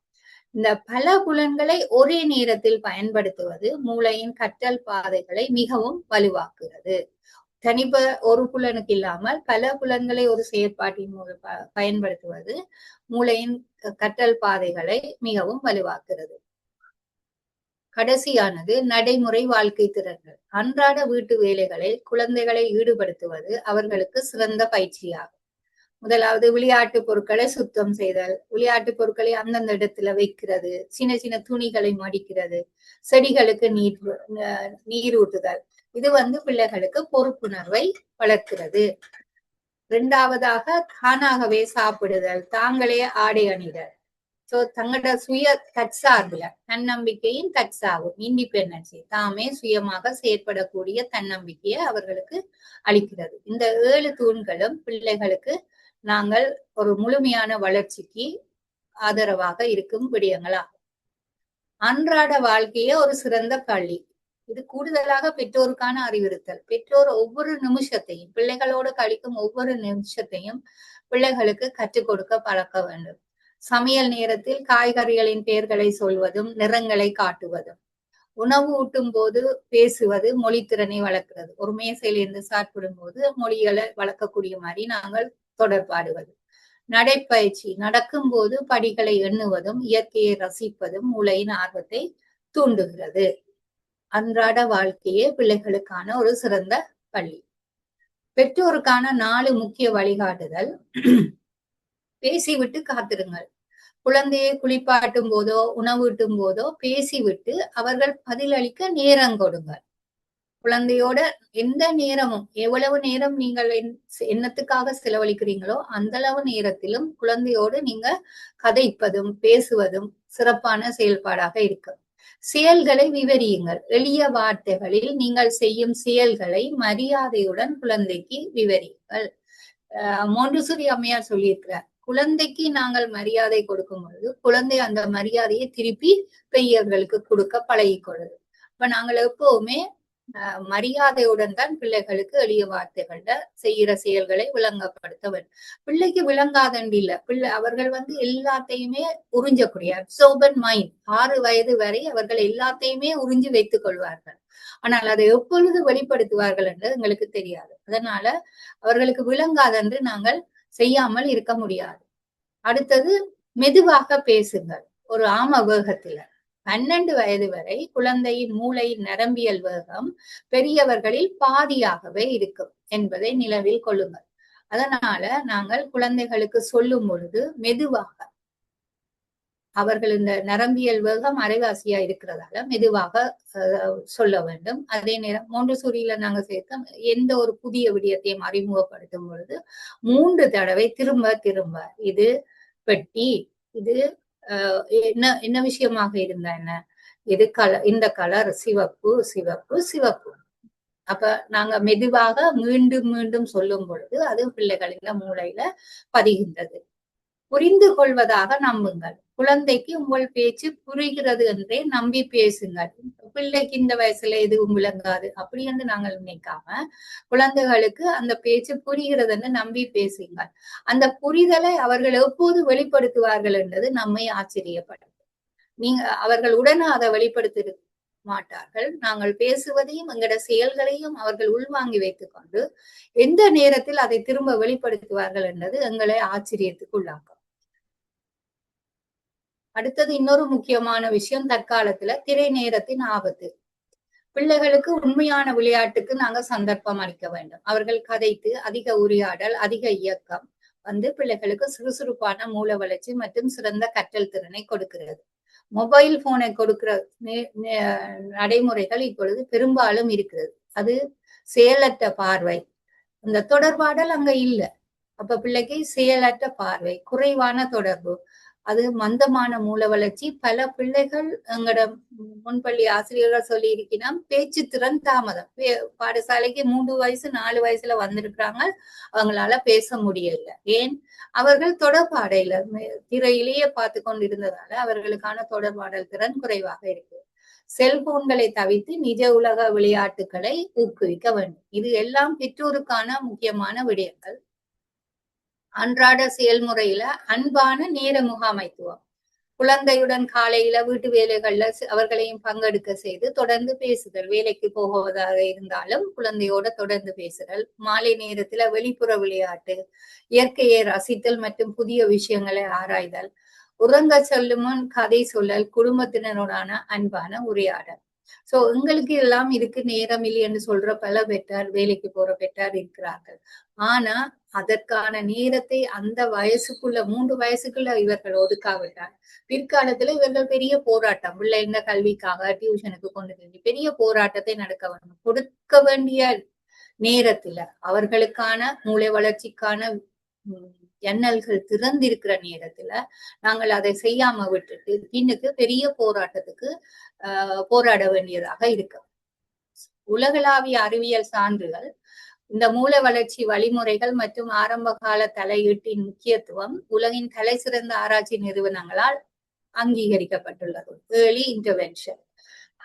இந்த பல புலன்களை ஒரே நேரத்தில் பயன்படுத்துவது மூளையின் கற்றல் பாதைகளை மிகவும் வலுவாக்குகிறது. ஒரு புலனுக்கு இல்லாமல் பல புலன்களை ஒரு செயற்பாட்டின் மூலம் பயன்படுத்துவது மூளையின் கற்றல் பாதைகளை மிகவும் வலுவாக்குகிறது. கடைசியானது நடைமுறை வாழ்க்கை திறன்கள். அன்றாட வீட்டு வேலைகளில் குழந்தைகளை ஈடுபடுத்துவது அவர்களுக்கு சிறந்த பயிற்சியாகும். முதலாவது விளையாட்டு பொருட்களை சுத்தம் செய்தல், விளையாட்டு பொருட்களை அந்தந்த இடத்துல வைக்கிறது, சின்ன சின்ன துணிகளை மடிக்கிறது, செடிகளுக்கு நீர் ஊட்டுதல். இது பிள்ளைகளுக்கு பொறுப்புணர்வை வளர்க்கிறது. 2வதாக தானாகவே சாப்பிடுதல், தாங்களே ஆடை அணிதல். சோ தங்களோட சுய தற்சார்புல தன்னம்பிக்கையின் தற்சார்பு, இண்டிபெண்டன்சி, தாமே சுயமாக செயற்படக்கூடிய தன்னம்பிக்கையை அவர்களுக்கு அளிக்கிறது. இந்த 7 தூண்களும் பிள்ளைகளுக்கு நாங்கள் ஒரு முழுமையான வளர்ச்சிக்கு ஆதரவாக இருக்கும் விடயங்களாகும். அன்றாட வாழ்க்கையே ஒரு சிறந்த பள்ளி. இது கூடுதலாக பெற்றோருக்கான அறிவுறுத்தல். பெற்றோர் ஒவ்வொரு நிமிஷத்தையும், பிள்ளைகளோடு கழிக்கும் ஒவ்வொரு நிமிஷத்தையும் பிள்ளைகளுக்கு கற்றுக் கொடுக்க பழக்க வேண்டும். சமையல் நேரத்தில் காய்கறிகளின் பெயர்களை சொல்வதும் நிறங்களை காட்டுவதும், உணவு ஊட்டும் போது பேசுவது மொழித்திறனை வளர்க்கிறது. ஒரு மேசையிலிருந்து சாப்பிடும் போது மொழிகளை வளர்க்கக்கூடிய மாதிரி நாங்கள் தொடர்பாடுவது. நடைப்பயிற்சி, நடக்கும் போது படிகளை எண்ணுவதும் இயற்கையை ரசிப்பதும் மூளையின் ஆர்வத்தை தூண்டுகிறது. அன்றாட வாழ்க்கையே பிள்ளைகளுக்கான ஒரு சிறந்த பள்ளி. பெற்றோருக்கான 4 முக்கிய வழிகாட்டுதல். பேசிவிட்டு காத்திருங்கள். குழந்தையை குளிப்பாட்டும் போதோ உணவூட்டும் போதோ பேசிவிட்டு அவர்கள் பதிலளிக்க நேரம் கொடுங்கள். குழந்தையோட எந்த நேரமும், எவ்வளவு நேரம் நீங்கள் என்னத்துக்காக செலவழிக்கிறீங்களோ அந்த அளவு நேரத்திலும் குழந்தையோடு நீங்க கதைப்பதும் பேசுவதும் சிறப்பான செயல்பாடாக இருக்கும். செயல்களை விவரியுங்கள். எளிய வார்த்தைகளில் நீங்கள் செய்யும் செயல்களை மரியாதையுடன் குழந்தைக்கு விவரியுங்கள். மொண்டுசூரி அம்மையார் சொல்லியிருக்கிறார், குழந்தைக்கு நாங்கள் மரியாதை கொடுக்கும் பொழுது குழந்தை அந்த மரியாதையை திருப்பி பெரியவர்களுக்கு கொடுக்க பழகிக்கொள்ளுது. இப்ப நாங்கள் எப்பவுமே மரியாதையுடன் தான் பிள்ளைகளுக்கு எளிய வார்த்தைகள்ல செய்யற செயல்களை விளங்கப்படுத்த வேண்டும். பிள்ளைக்கு விளங்காதண்டு இல்ல, பிள்ளை அவர்கள் எல்லாத்தையுமே உறிஞ்சக்கூடிய அப்சர்பன் மைண்ட். 6 வயது வரை அவர்கள் எல்லாத்தையுமே உறிஞ்சி வைத்துக் கொள்வார்கள். ஆனால் அதை எப்பொழுது வெளிப்படுத்துவார்கள் என்று எங்களுக்கு தெரியாது. அதனால அவர்களுக்கு விளங்காதென்று நாங்கள் செய்யாமல் இருக்க முடியாது. அடுத்தது, மெதுவாக பேசுங்கள். ஒரு ஆம வேகத்துல. 12 வயது வரை குழந்தையின் மூளையின் நரம்பியல் வேகம் பெரியவர்களில் பாதியாகவே இருக்கும் என்பதை நினைவில் கொள்ளுங்கள். அதனால நாங்கள் குழந்தைகளுக்கு சொல்லும் பொழுது மெதுவாக, அவர்கள் இந்த நரம்பியல் வேகம் அரைவாசியா இருக்கிறதால மெதுவாக சொல்ல வேண்டும். அதே நேரம் மொண்டுசூரியில நாங்க சேர்த்தோம், எந்த ஒரு புதிய விடயத்தையும் அறிமுகப்படுத்தும் பொழுது 3 தடவை திரும்ப திரும்ப, இது பெட்டி, இது என்ன விஷயமாக இருந்தா என்ன, இது கலர், இந்த கலர் சிவப்பு சிவப்பு சிவப்பு. அப்ப நாங்க மெதுவாக மீண்டும் மீண்டும் சொல்லும் பொழுது அது பிள்ளைகளின் மூளையில பதிகின்றது. புரிந்து கொள்வதாக நம்புங்கள். குழந்தைக்கு உங்கள் பேச்சு புரிகிறது என்றே நம்பி பேசுங்கள். பிள்ளைக்கு இந்த வயசுல எதுவும் விளங்காது அப்படி என்று நாங்கள் நினைக்காம குழந்தைகளுக்கு அந்த பேச்சு புரிகிறது என்று நம்பி பேசுங்கள். அந்த புரிதலை அவர்கள் எப்போது வெளிப்படுத்துவார்கள் என்றது நம்மை ஆச்சரியப்படும். அவர்கள் உடனே அதை வெளிப்படுத்த மாட்டார்கள். நாங்கள் பேசுவதையும் எங்களோட செயல்களையும் அவர்கள் உள்வாங்கி வைத்துக் கொண்டு எந்த நேரத்தில் அதை திரும்ப வெளிப்படுத்துவார்கள் என்றது எங்களை ஆச்சரியத்துக்கு உள்ளாக்கும். அடுத்தது இன்னொரு முக்கியமான விஷயம், தற்காலத்துல திரை நேரத்தின் ஆபத்து. பிள்ளைகளுக்கு உண்மையான விளையாட்டுக்கு நாங்க சந்தர்ப்பம் அளிக்க வேண்டும். அவர்கள் கதைத்து அதிக உரையாடல், அதிக இயக்கம் பிள்ளைகளுக்கு சுறுசுறுப்பான மூல வளர்ச்சி மற்றும் சிறந்த கற்றல் திறனை கொடுக்கிறது. மொபைல் போனை கொடுக்கிற நடைமுறைகள் இப்பொழுது பெரும்பாலும் இருக்கிறது. அது செயலற்ற பார்வை. அந்த தொடர்பாடல் அங்க இல்லை. அப்ப பிள்ளைக்கு செயலற்ற பார்வை, குறைவான தொடர்பு, அது மந்தமான மூல வளர்ச்சி. பல பிள்ளைகள் எங்கட முன்பள்ளி ஆசிரியர்கள் சொல்லி இருக்கிறோம், பேச்சு திறன் தாமதம். பாடசாலைக்கு 3 வயசு 4 வயசுல வந்திருக்கிறாங்க, அவங்களால பேச முடியல. ஏன்? அவர்கள் தொடர்பாடையில திரையிலேயே பார்த்து கொண்டிருந்ததால அவர்களுக்கான தொடர்பாடல் திறன் குறைவாக இருக்கு. செல்போன்களை தவிர்த்து நிஜ உலக விளையாட்டுகளை ஊக்குவிக்க வேண்டும். இது எல்லாம் பெற்றோருக்கான முக்கியமான விடயங்கள். அன்றாட செயல்முறையில அன்பான நேர முகாமைத்துவம். குழந்தையுடன் காலையில வீட்டு வேலைகள்ல அவர்களையும் பங்கெடுக்க செய்து தொடர்ந்து பேசுதல். வேலைக்கு போவதாக இருந்தாலும் குழந்தையோட தொடர்ந்து பேசுதல். மாலை நேரத்துல வெளிப்புற விளையாட்டு, இயற்கையை ரசித்தல் மற்றும் புதிய விஷயங்களை ஆராய்தல். உறங்க சொல்லும் முன் கதை சொல்லல், குடும்பத்தினருடான அன்பான உரையாடல். சோ எங்களுக்கு எல்லாம் இதுக்கு நேரம் இல்லை என்று சொல்ற பல பெற்றார், வேலைக்கு போற பெற்றார் இருக்கிறார்கள். ஆனா அதற்கான நேரத்தை அந்த வயசுக்குள்ள 3 வயசுக்குள்ள இவர்கள் ஒதுக்காவிட்டார் பிற்காலத்துல இவர்கள் பெரிய போராட்டம், பிள்ளை இந்த கல்விக்காக டியூஷனுக்கு கொண்டு சென்று பெரிய போராட்டத்தை நடக்க வேண்டும். கொடுக்க வேண்டிய நேரத்துல அவர்களுக்கான மூளை வளர்ச்சிக்கான ஜன்னல்கள் திறந்திருக்கிற நேரத்துல நாங்கள் அதை செய்யாம விட்டுட்டு பின்னுக்கு பெரிய போராட்டத்துக்கு போராட வேண்டியதாக இருக்கு. உலகளாவிய அறிவியல் சான்றுகள் இந்த மூல வளர்ச்சி வழிமுறைகள் மற்றும் ஆரம்ப கால தலையீட்டின் முக்கியத்துவம் உலகின் தலை சிறந்த ஆராய்ச்சி நிறுவனங்களால் அங்கீகரிக்கப்பட்டுள்ளது. Early intervention.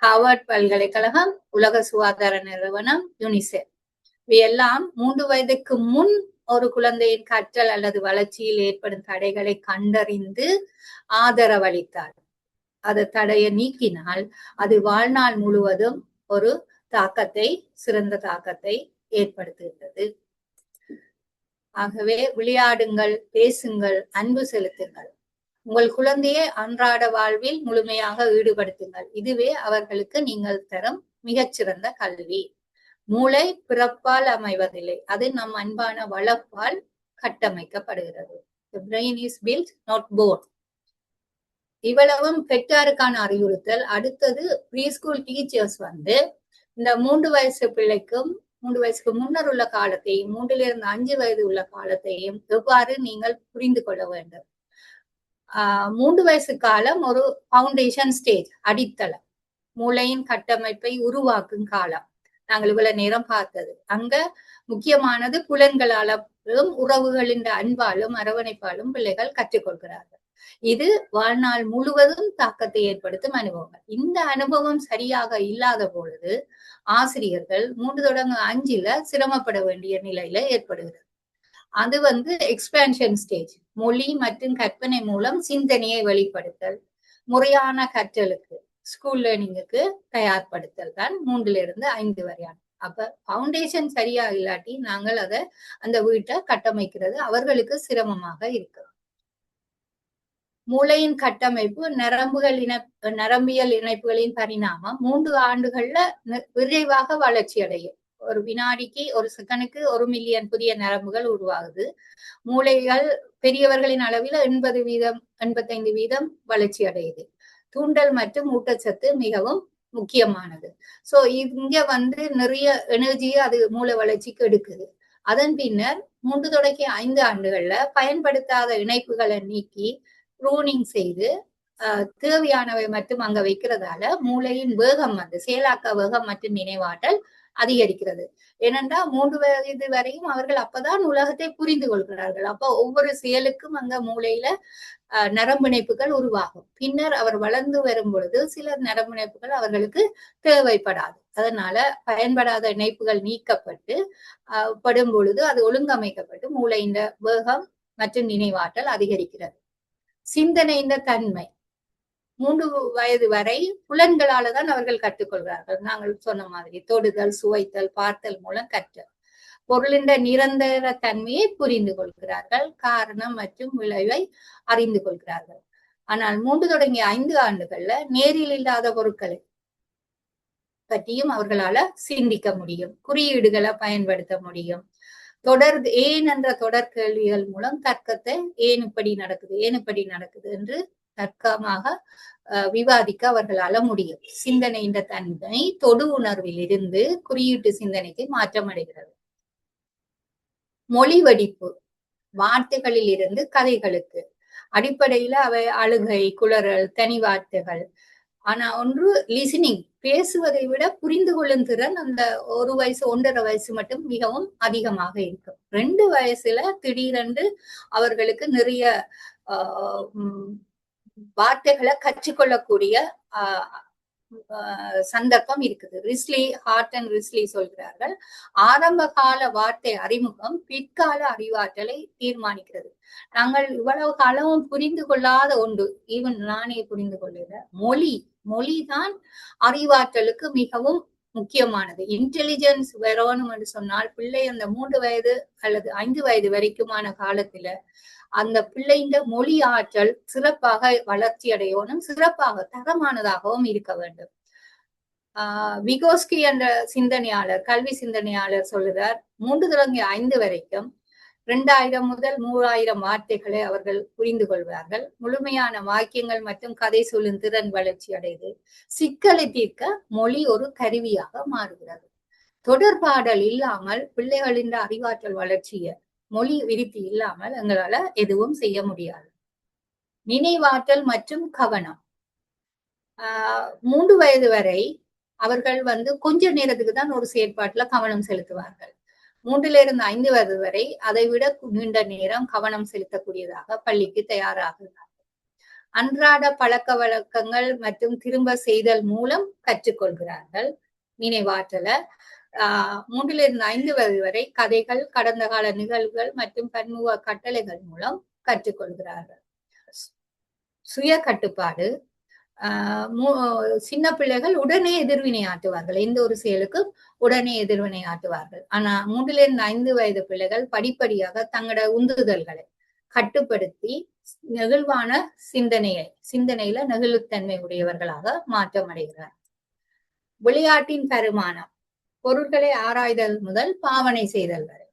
ஹார்வர்ட் பல்கலைக்கழகம், உலக சுகாதார நிறுவனம், யுனிசெஃப் இவையெல்லாம் 3 வயதுக்கு முன் ஒரு குழந்தையின் கற்றல் அல்லது வளர்ச்சியில் ஏற்படும் தடைகளை கண்டறிந்து ஆதரவளித்தார். அது தடையை நீக்கினால் அது வாழ்நாள் முழுவதும் ஒரு தாக்கத்தை, சிறந்த தாக்கத்தை ஏற்படுத்துகிறது. ஆகவே விளையாடுங்கள், பேசுங்கள், அன்பு செலுத்துங்கள். உங்கள் குழந்தையை அன்றாட வாழ்வில் முழுமையாக ஈடுபடுத்துங்கள். இதுவே அவர்களுக்கு நீங்கள் தரும் மிகச்சிறந்த கல்வி. மூளை பிறப்பால் அமைவதில்லை, அது நம் அன்பான வளர்ப்பால் கட்டமைக்கப்படுகிறது. The brain is built, not born. இவ்வளவும் பெற்றாருக்கான அறிவுறுத்தல். அடுத்தது ப்ரீஸ்கூல் டீச்சர்ஸ் இந்த 3 வயசு பிள்ளைக்கும் 3 வயசுக்கு முன்னர் உள்ள காலத்தையும் 3 5 வயது உள்ள காலத்தையும் எவ்வாறு நீங்கள் புரிந்து கொள்ள வேண்டும். 3 வயசு காலம் ஒரு பவுண்டேஷன் ஸ்டேஜ், அடித்தளம், மூளையின் கட்டமைப்பை உருவாக்கும் காலம். நாங்கள் இவ்வளவு நேரம் பார்த்தது. அங்க முக்கியமானது புலன்களாலும் உறவுகளின் அன்பாலும் அரவணைப்பாலும் பிள்ளைகள் கற்றுக்கொள்கிறார்கள். இது வாழ்நாள் முழுவதும் தாக்கத்தை ஏற்படுத்தும் அனுபவங்கள். இந்த அனுபவம் சரியாக இல்லாத பொழுது ஆசிரியர்கள் 3 தொடங்க 5ல சிரமப்பட வேண்டிய நிலையில ஏற்படுகிறது. அது எக்ஸ்பான்ஷன் ஸ்டேஜ், மொழி மற்றும் கற்பனை மூலம் சிந்தனையை வெளிப்படுத்தல், முறையான கற்றலுக்கு, ஸ்கூல் லேர்னிங்குக்கு தயார்படுத்தல் தான் 3 5 வரையான. அப்ப பவுண்டேஷன் சரியா இல்லாட்டி நாங்கள் அந்த வீட்டை கட்டமைக்கிறது அவர்களுக்கு சிரமமாக இருக்கு. மூளையின் கட்டமைப்பு, நரம்பியல் இணைப்புகளின் பரிணாமம் 3 ஆண்டுகள்ல விரைவாக வளர்ச்சி அடையும். ஒரு வினாடிக்கு, ஒரு செகண்டுக்கு 1 மில்லியன் புதிய நரம்புகள் உருவாகுது. மூளைகள் பெரியவர்களின் அளவில் 85% வளர்ச்சி அடையுது. தூண்டல் மற்றும் ஊட்டச்சத்து மிகவும் முக்கியமானது. சோ இங்க நிறைய எனர்ஜியை அது மூளை வளர்ச்சிக்கு எடுக்குது. அதன் பின்னர் 3 தொடங்கி 5 ஆண்டுகள்ல பயன்படுத்தாத இணைப்புகளை நீக்கி ப்ரூனிங் செய்து தேவையானவை மட்டும் அங்க வைக்கிறதால மூளையின் வேகம் செயலாக்க வேகம் மற்றும் நினைவாற்றல் அதிகரிக்கிறது. ஏனென்றா 3 வயது வரையும் அவர்கள் அப்பதான் உலகத்தை புரிந்து கொள்கிறார்கள். அப்ப ஒவ்வொரு செயலுக்கும் அங்க மூளையில நரம்பிணைப்புகள் உருவாகும். பின்னர் அவர் வளர்ந்து வரும் பொழுது சில நரம்பிணைப்புகள் அவர்களுக்கு தேவைப்படாது. அதனால பயன்படாத இணைப்புகள் நீக்கப்பட்டு படும் பொழுது அது ஒழுங்கமைக்கப்பட்டு மூளையின் வேகம் மற்றும் நினைவாற்றல் அதிகரிக்கிறது. சிந்தனையின் தன்மை 3 வயது வரை புலன்களால தான் அவர்கள் கற்றுக்கொள்கிறார்கள். நாங்கள் சொன்ன மாதிரி தொடுதல், சுவைத்தல், பார்த்தல் மூலம் கற்றல். பொருளின் நிரந்தர தன்மையை புரிந்து கொள்கிறார்கள், காரணம் மற்றும் விளைவை அறிந்து கொள்கிறார்கள். ஆனால் 3 தொடங்கி 5 ஆண்டுகள்ல நேரில் இல்லாத பொருட்களை பற்றியும் அவர்களால சிந்திக்க முடியும், குறியீடுகளை பயன்படுத்த முடியும். ஏன் என்ற தொடர் கேள்விகள் மூலம் தர்க்கத்தை ஏன் இப்படி நடக்குது என்று தர்க்கமாக விவாதிக்க அவர்களால முடியும். சிந்தனையின் தன்மை தொடு உணர்வில் இருந்து குறியீட்டு சிந்தனைக்கு மாற்றம் அடைகிறது. மொழி வடிப்பு வார்த்தைகளில் இருந்து கதைகளுக்கு, அடிப்படையில அவை அழுகை, குளறல், தனி வார்த்தைகள். ஆனா ஒன்று லிசனிங், பேசுவதை விட புரிந்து கொள்ளும் திறன் அந்த 1 வயசு 1.5 வயசு மட்டும் மிகவும் அதிகமாக இருக்கும். 2 வயசுல திடீரென்று அவர்களுக்கு நிறைய வார்த்தைகளை கற்றுக்கொள்ளக்கூடிய சந்தர்ப்பம் இருக்குது. ஹார்ட் அண்ட் ரிஸ்லி சொல்கிறார்கள், ஆரம்ப கால வார்த்தை அறிமுகம் பிற்கால அறிவாற்றலை தீர்மானிக்கிறது. நாங்கள் இவ்வளவு காலமும் புரிந்து கொள்ளாத ஒன்று, ஈவன் நானே புரிந்து கொள்ளல, மொழிதான் அறிவாற்றலுக்கு மிகவும் முக்கியமானது. இன்டெலிஜென்ஸ் வரணும் என்று சொன்னால் பிள்ளை அந்த 3 வயது அல்லது 5 வயது வரைக்குமான காலத்துல அந்த பிள்ளையின் மொழி ஆற்றல் சிறப்பாக வளர்ச்சி அடையணும், சிறப்பாக தரமானதாகவும் இருக்க வேண்டும். விகோஸ்கி என்ற கல்வி சிந்தனையாளர் சொல்லுகிறார், 3 தொடங்கி 5 வரைக்கும் 2000 முதல் 3000 வார்த்தைகளை அவர்கள் புரிந்து கொள்வார்கள். முழுமையான வாக்கியங்கள் மற்றும் கதை சொல்லும் திறன் வளர்ச்சி அடைந்து சிக்கலை தீர்க்க மொழி ஒரு கருவியாக மாறுகிறது. தொடர்பாடல் இல்லாமல் பிள்ளைகளின் அறிவாற்றல் வளர்ச்சியை, மொழி விருத்தி இல்லாமல் எங்களால எதுவும் செய்ய முடியாது. நினைவாற்றல் மற்றும் கவனம் 3 வயது வரை அவர்கள் கொஞ்ச நேரத்துக்கு தான் ஒரு செயற்பாட்டுல கவனம் செலுத்துவார்கள். 3 5 வயது வரை அதை விட நீண்ட நேரம் கவனம் செலுத்தக்கூடியதாக பள்ளிக்கு தயாராகிறார்கள். அன்றாட பழக்க வழக்கங்கள் மற்றும் திரும்ப செய்தல் மூலம் கற்றுக்கொள்கிறார்கள் நினைவாற்றல. 3 to 5 வயது வரை கதைகள், கடந்த கால நிகழ்வுகள் மற்றும் பன்முக கட்டளைகள் மூலம் கற்றுக்கொள்கிறார்கள். சுய கட்டுப்பாடு. சின்ன பிள்ளைகள் உடனே எதிர்வினை ஆற்றுவார்கள், எந்த ஒரு செயலுக்கும் உடனே எதிர்வினை ஆற்றுவார்கள். ஆனா 3 to 5 வயது பிள்ளைகள் படிப்படியாக தங்களோட உந்துதல்களை கட்டுப்படுத்தி நெகிழ்வான சிந்தனையில நெகிழ்வுத்தன்மை உடையவர்களாக மாற்றம் அடைகிறார். விளையாட்டின் பரிமாணம். பொருட்களை ஆராய்தல் முதல் பாவனை செய்தல் வரை.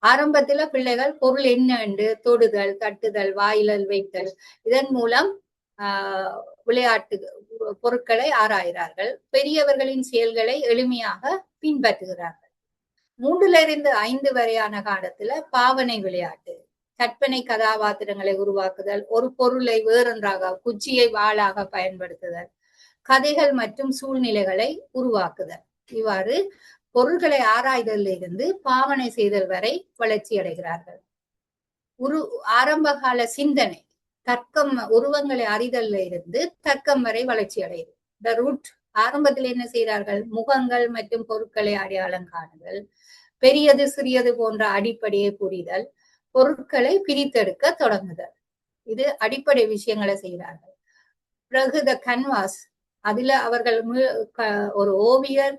ஆரம்பத்துல பிள்ளைகள் பொருள் என்ன என்று தொடுதல், தட்டுதல், வாயிலல் வைத்தல், இதன் மூலம் விளையாட்டு பொருட்களை ஆராய்கிறார்கள். பெரியவர்களின் செயல்களை எளிமையாக பின்பற்றுகிறார்கள். 3 to 5 வரையான காலத்துல பாவனை விளையாட்டு, கற்பனை கதாபாத்திரங்களை உருவாக்குதல், ஒரு பொருளை வேறொன்றாக, குச்சியை வாளாக பயன்படுத்துதல், கதைகள் மற்றும் சூழ்நிலைகளை உருவாக்குதல், இவ்வாறு பொருள்களை ஆராய்தலில் இருந்து பாவனை செய்தல் வரை வளர்ச்சி அடைகிறார்கள். ஆரம்பகால சிந்தனை, தர்க்கம், உருவங்களை அறிதல்ல இருந்து தர்க்கம் வரை வளர்ச்சி அடையுது. The root. ஆரம்பத்தில் என்ன செய்கிறார்கள்? முகங்கள் மற்றும் பொருட்களை அடையாளம் காணுதல், பெரியது சிறியது போன்ற அடிப்படையை புரிதல், பொருட்களை பிரித்தெடுக்க தொடங்குதல், இது அடிப்படை விஷயங்களை செய்கிறார்கள். பிறகு த கன்வாஸ். அதுல அவர்கள் ஒரு ஓவியர்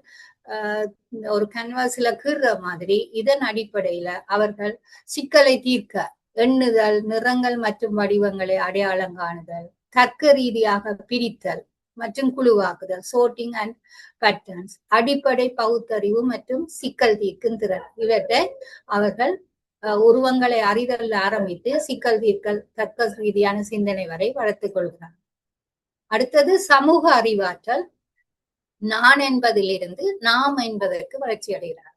ஒரு கன்வாஸ்ல கீறுற மாதிரி, இதன் அடிப்படையில அவர்கள் சிக்கலை தீர்க்க எண்ணுதல், நிறங்கள் மற்றும் வடிவங்களை அடையாளம் காணுதல், தர்க்க ரீதியாக பிரித்தல் மற்றும் குழுவாக்குதல், சோர்ட்டிங் அண்ட் பேட்டர்ன்ஸ், அடிப்படை பகுத்தறிவு மற்றும் சிக்கல் தீர்க்கும் திறன், இவற்றை அவர்கள் உருவங்களை அறிதல் ஆரம்பித்து சிக்கல் தீர்க்கல், தர்க்க ரீதியான சிந்தனை வரை வளர்த்துக் கொள்கிறார். அடுத்தது சமூக அறிவாற்றல். நான் என்பதிலிருந்து நாம் என்பதற்கு வளர்ச்சி அடைகிறார்.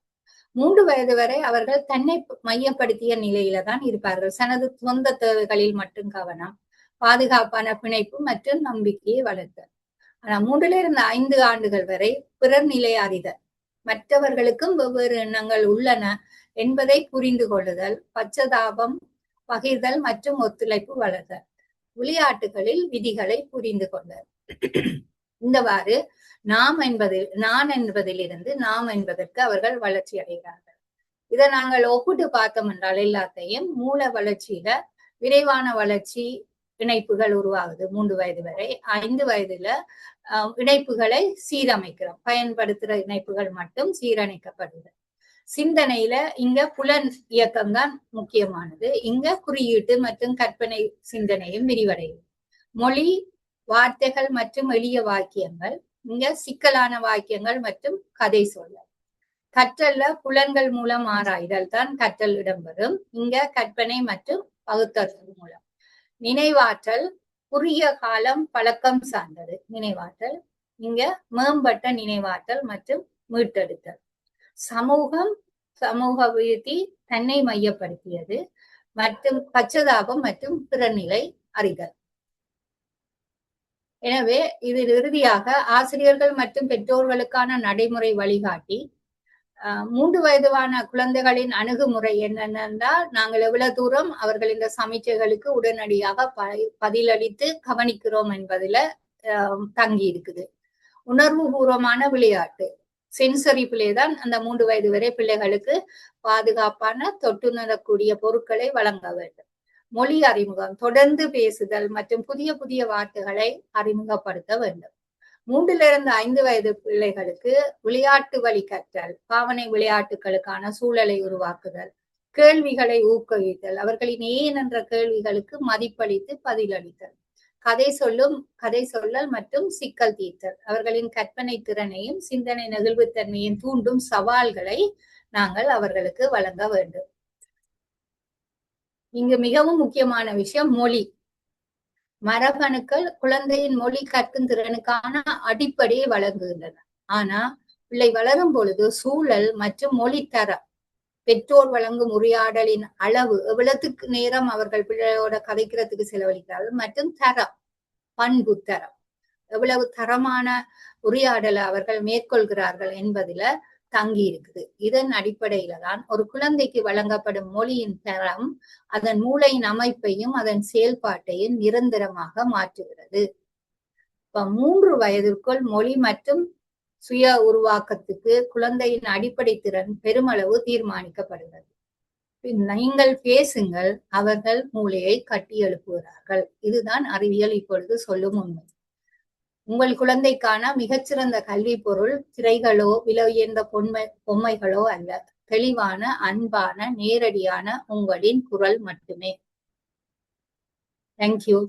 3 வயது வரை அவர்கள் தன்னை மையப்படுத்திய நிலையில தான் இருப்பார்கள். தனது சொந்த தேவைகளில் மட்டும் கவனம், பாதுகாப்பான பிணைப்பு மற்றும் நம்பிக்கையை வளர்த்தல். ஆனா 3 to 5 ஆண்டுகள் வரை பிறர் நிலை அறிதல், மற்றவர்களுக்கும் வெவ்வேறு எண்ணங்கள் உள்ளன என்பதை புரிந்து கொள்ளுதல், பச்சதாபம், பகிர்தல் மற்றும் ஒத்துழைப்பு வளர்தல், விளையாட்டுகளில் விதிகளை புரிந்து கொண்டல். இந்தவாறு நான் என்பதிலிருந்து நாம் என்பதற்கு அவர்கள் வளர்ச்சி அடைகிறார்கள். இதை நாங்கள் ஒப்பிட்டு பார்த்தோம் என்றால் எல்லாத்தையும் மூல வளர்ச்சியில விரைவான வளர்ச்சி இணைப்புகள் உருவாகுது 3 வயது வரை. 5 வயதுல இணைப்புகளை சீரமைக்கிறோம், பயன்படுத்துற இணைப்புகள் மட்டும் சீரமைக்கப்படுது. சிந்தனையில இங்க புலன் இயக்கம் தான் முக்கியமானது. இங்க குறியீட்டு மற்றும் கற்பனை சிந்தனையும் விரிவடையும். மொழி, வார்த்தைகள் மற்றும் எளிய வாக்கியங்கள், இங்க சிக்கலான வாக்கியங்கள் மற்றும் கதை சொல்ல. கற்றல்ல புலன்கள் மூலம் ஆராய்தல் தான் கற்றல் இடம்பெறும். இங்க கற்பனை மற்றும் பகுத்தறிவு மூலம். நினைவாற்றல் குறுகிய காலம் பழக்கம் சார்ந்தது. நினைவாற்றல் இங்க மேம்பட்ட நினைவாற்றல் மற்றும் மீட்டெடுத்தல். சமூகம், சமூக விருத்தி, தன்னை மையப்படுத்தியது மற்றும் பச்சதாபம் மற்றும் பிறநிலை அறிதல். எனவே இதில் இறுதியாக ஆசிரியர்கள் மற்றும் பெற்றோர்களுக்கான நடைமுறை வழிகாட்டி. 3 வயதுவான குழந்தைகளின் அணுகுமுறை என்னென்றால், நாங்கள் எவ்வளவு தூரம் அவர்கள் இந்த சமீட்சைகளுக்கு உடனடியாக பதிலளித்து கவனிக்கிறோம் என்பதுல தங்கி இருக்குது. உணர்வு பூர்வமான விளையாட்டு, சென்சரி பிளே தான் அந்த 3 வயது வரை பிள்ளைகளுக்கு பாதுகாப்பான தொட்டுணரக்கூடிய பொருட்களை வழங்க வேண்டும். மொழி அறிமுகம், தொடர்ந்து பேசுதல் மற்றும் புதிய புதிய வார்த்தைகளை அறிமுகப்படுத்த வேண்டும். 3 to 5 வயது பிள்ளைகளுக்கு விளையாட்டு வழி கற்றல், பாவனை விளையாட்டுகளுக்கான சூழலை உருவாக்குதல், கேள்விகளை ஊக்குவித்தல், அவர்களின் ஏன் என்ற கேள்விகளுக்கு மதிப்பளித்து பதிலளித்தல், கதை சொல்லல் மற்றும் சிக்கல் தீர்த்தல், அவர்களின் கற்பனை திறனையும் சிந்தனை நெகிழ்வுத்தன்மையும் தூண்டும் சவால்களை நாங்கள் அவர்களுக்கு வழங்க வேண்டும். இங்கு மிகவும் முக்கியமான விஷயம் மொழி. மரபணுக்கள் குழந்தையின் மொழி கற்கும் திறனுக்கான அடிப்படையை வழங்குகின்றன. ஆனா பிள்ளை வளரும் பொழுது சூழல் மற்றும் மொழி தரம், பெற்றோர் வழங்கும் உரையாடலின் அளவு, எவ்வளவுக்கு நேரம் அவர்கள் பிள்ளையோட கதைக்கிறதுக்கு செலவழிக்கிறார்கள், மற்றும் தரம், பண்பு தரம், எவ்வளவு தரமான உரையாடலை அவர்கள் மேற்கொள்கிறார்கள் என்பதில தங்கி இருக்குது. இதன் அடிப்படையில தான் ஒரு குழந்தைக்கு வழங்கப்படும் மொழியின் தரம் அதன் மூளையின் அமைப்பையும் அதன் செயல்பாட்டையும் நிரந்தரமாக மாற்றுகிறது. இப்ப 3 வயதிற்குள் மொழி மற்றும் சுய உருவாக்கத்துக்கு குழந்தையின் அடிப்படை திறன் பெருமளவு தீர்மானிக்கப்படுகிறது. நீங்கள் பேசுங்கள், அவர்கள் மூளையை கட்டி எழுப்புகிறார்கள். இதுதான் அறிவியல் இப்பொழுது சொல்லும் உண்மை. உங்கள் குழந்தைக்கான மிகச்சிறந்த கல்வி பொருள் திரைகளோ விலை உயர்ந்த பொம்மைகளோ அல்ல, தெளிவான, அன்பான, நேரடியான உங்களின் குரல் மட்டுமே. தேங்க்யூ.